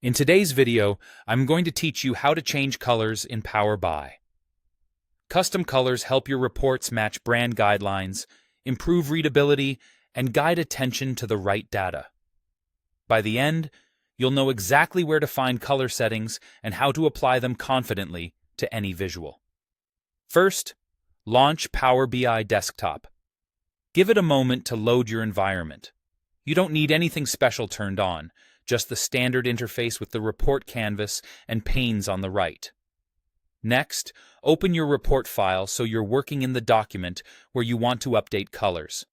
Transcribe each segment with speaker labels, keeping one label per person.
Speaker 1: In today's video, I'm going to teach you how to change colors in Power BI. Custom colors help your reports match brand guidelines, improve readability, and guide attention to the right data. By the end, you'll know exactly where to find color settings and how to apply them confidently to any visual. First, launch Power BI Desktop. Give it a moment to load your environment. You don't need anything special turned on, just the standard interface with the report canvas and panes on the right. Next, open your report file so you're working in the document where you want to update colors.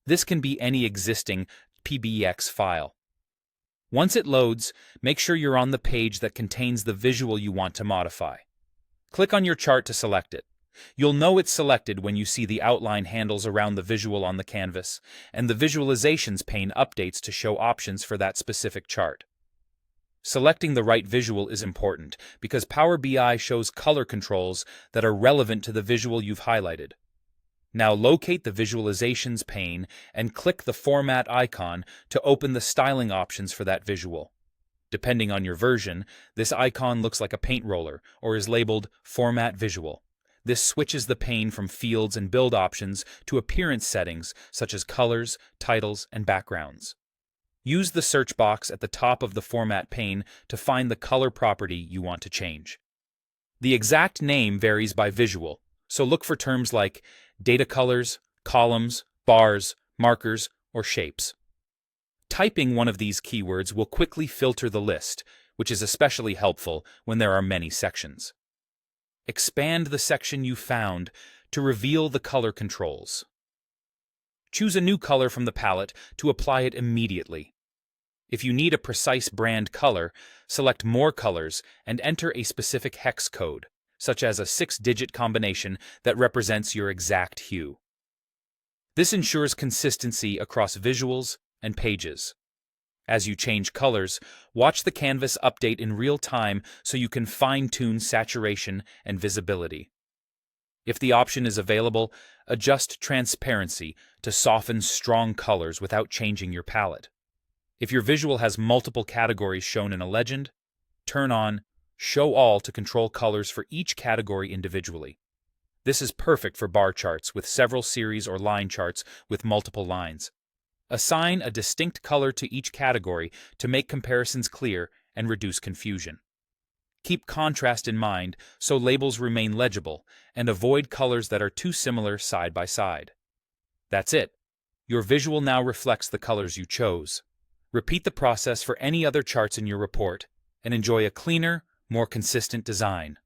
Speaker 1: This can be any existing PBX file. Once it loads, make sure you're on the page that contains the visual you want to modify. Click on your chart to select it. You'll know it's selected when you see the outline handles around the visual on the canvas, and the Visualizations pane updates to show options for that specific chart. Selecting the right visual is important because Power BI shows color controls that are relevant to the visual you've highlighted. Now locate the Visualizations pane and click the Format icon to open the styling options for that visual. Depending on your version, this icon looks like a paint roller or is labeled Format Visual. This switches the pane from fields and build options to appearance settings such as colors, titles, and backgrounds. Use the search box at the top of the Format pane to find the color property you want to change. The exact name varies by visual, so look for terms like data colors, columns, bars, markers, or shapes. Typing one of these keywords will quickly filter the list, which is especially helpful when there are many sections. Expand the section you found to reveal the color controls. Choose a new color from the palette to apply it immediately. If you need a precise brand color, select More Colors and enter a specific hex code, such as a 6-digit combination that represents your exact hue. This ensures consistency across visuals and pages. As you change colors, watch the canvas update in real time so you can fine-tune saturation and visibility. If the option is available, adjust transparency to soften strong colors without changing your palette. If your visual has multiple categories shown in a legend, turn on Show All to control colors for each category individually. This is perfect for bar charts with several series or line charts with multiple lines. Assign a distinct color to each category to make comparisons clear and reduce confusion. Keep contrast in mind so labels remain legible, and avoid colors that are too similar side by side. That's it. Your visual now reflects the colors you chose. Repeat the process for any other charts in your report, and enjoy a cleaner, more consistent design.